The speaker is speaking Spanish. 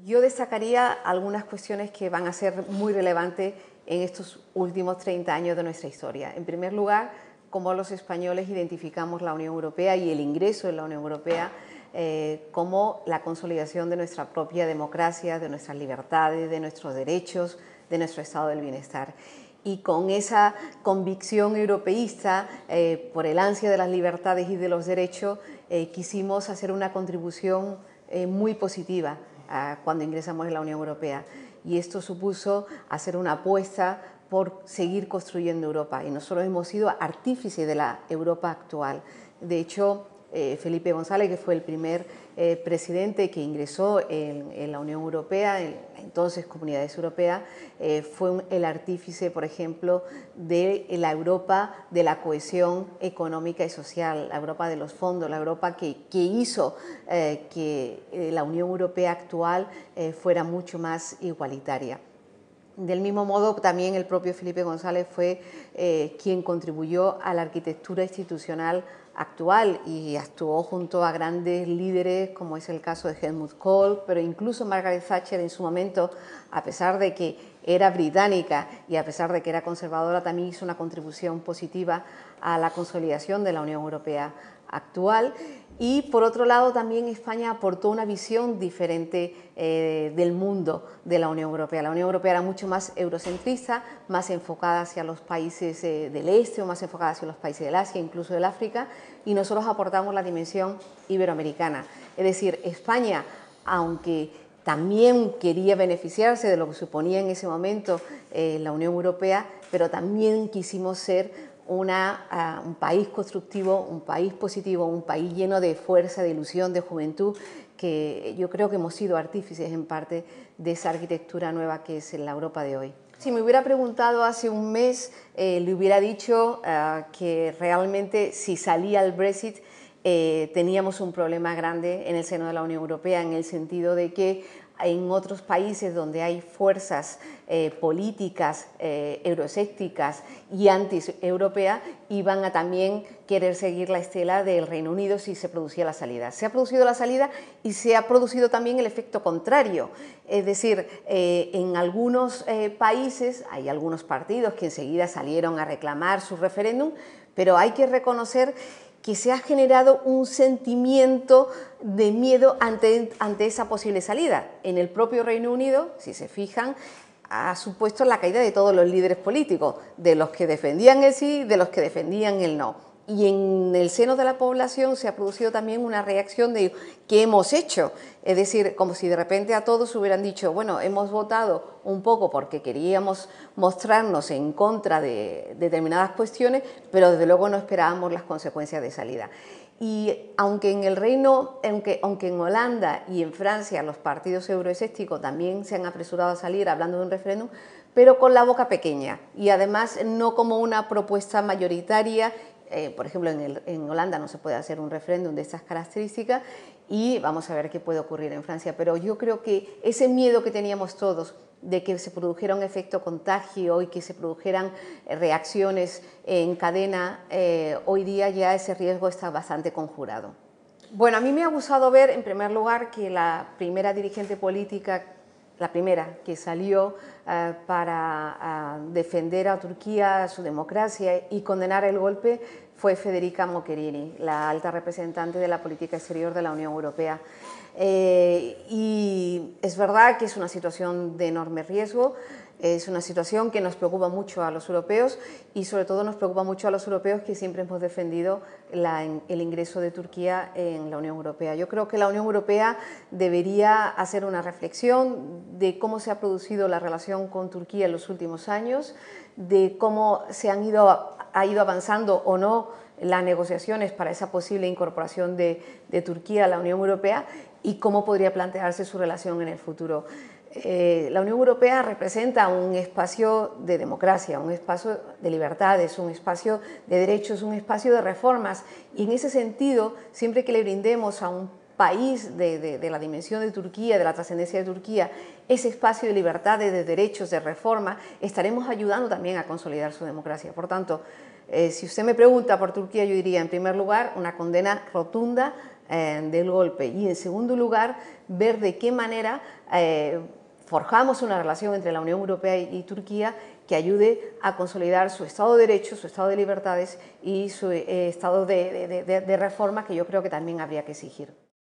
Yo destacaría algunas cuestiones que van a ser muy relevantes en estos últimos 30 años de nuestra historia. En primer lugar, cómo los españoles identificamos la Unión Europea y el ingreso en la Unión Europea como la consolidación de nuestra propia democracia, de nuestras libertades, de nuestros derechos, de nuestro estado del bienestar. Y con esa convicción europeísta, por el ansia de las libertades y de los derechos, quisimos hacer una contribución muy positiva cuando ingresamos en la Unión Europea. Y esto supuso hacer una apuesta por seguir construyendo Europa. Y nosotros hemos sido artífices de la Europa actual. De hecho, Felipe González, que fue el primer presidente que ingresó en la Unión Europea, en la entonces Comunidades Europeas, fue el artífice, por ejemplo, de la Europa de la cohesión económica y social, la Europa de los fondos, la Europa que hizo que la Unión Europea actual fuera mucho más igualitaria. Del mismo modo, también el propio Felipe González fue quien contribuyó a la arquitectura institucional actual y actuó junto a grandes líderes como es el caso de Helmut Kohl, pero incluso Margaret Thatcher en su momento, a pesar de que era británica y a pesar de que era conservadora, también hizo una contribución positiva a la consolidación de la Unión Europea actual. Y por otro lado también España aportó una visión diferente del mundo de la Unión Europea. La Unión Europea era mucho más eurocentrista, más enfocada hacia los países del este o más enfocada hacia los países del Asia, incluso del África, y nosotros aportamos la dimensión iberoamericana. Es decir, España, aunque también quería beneficiarse de lo que suponía en ese momento la Unión Europea, pero también quisimos ser un país constructivo, un país positivo, un país lleno de fuerza, de ilusión, de juventud, que yo creo que hemos sido artífices en parte de esa arquitectura nueva que es la Europa de hoy. Si me hubiera preguntado hace un mes, le hubiera dicho que realmente si salía el Brexit teníamos un problema grande en el seno de la Unión Europea, en el sentido de que en otros países donde hay fuerzas políticas euroescépticas y anti-europeas iban a también querer seguir la estela del Reino Unido si se producía la salida. Se ha producido la salida y se ha producido también el efecto contrario, es decir, en algunos países hay algunos partidos que enseguida salieron a reclamar su referéndum, pero hay que reconocer que se ha generado un sentimiento de miedo ante esa posible salida. En el propio Reino Unido, si se fijan, ha supuesto la caída de todos los líderes políticos, de los que defendían el sí y de los que defendían el no. Y en el seno de la población se ha producido también una reacción de ¿qué hemos hecho? Es decir, como si de repente a todos hubieran dicho, bueno, hemos votado un poco porque queríamos mostrarnos en contra de determinadas cuestiones, pero desde luego no esperábamos las consecuencias de salida. Y aunque en el aunque en Holanda y en Francia los partidos euroescépticos también se han apresurado a salir hablando de un referéndum, pero con la boca pequeña y además no como una propuesta mayoritaria. Por ejemplo, en Holanda no se puede hacer un referéndum de estas características y vamos a ver qué puede ocurrir en Francia. Pero yo creo que ese miedo que teníamos todos de que se produjera un efecto contagio y que se produjeran reacciones en cadena, hoy día ya ese riesgo está bastante conjurado. Bueno, a mí me ha gustado ver, en primer lugar, que la primera dirigente política, la primera que salió para defender a Turquía, su democracia y condenar el golpe fue Federica Mogherini, la alta representante de la política exterior de la Unión Europea. Y es verdad que es una situación de enorme riesgo, es una situación que nos preocupa mucho a los europeos y sobre todo nos preocupa mucho a los europeos que siempre hemos defendido el ingreso de Turquía en la Unión Europea. Yo creo que la Unión Europea debería hacer una reflexión de cómo se ha producido la relación con Turquía en los últimos años, de cómo ha ido avanzando o no las negociaciones para esa posible incorporación de Turquía a la Unión Europea y cómo podría plantearse su relación en el futuro. La Unión Europea representa un espacio de democracia, un espacio de libertades, un espacio de derechos, un espacio de reformas y en ese sentido, siempre que le brindemos a un país de la dimensión de Turquía, de la trascendencia de Turquía, ese espacio de libertades, de derechos, de reforma, estaremos ayudando también a consolidar su democracia. Por tanto, si usted me pregunta por Turquía, yo diría, en primer lugar, una condena rotunda del golpe. Y en segundo lugar, ver de qué manera forjamos una relación entre la Unión Europea y Turquía que ayude a consolidar su Estado de Derecho, su Estado de libertades y su Estado de reforma, que yo creo que también habría que exigir.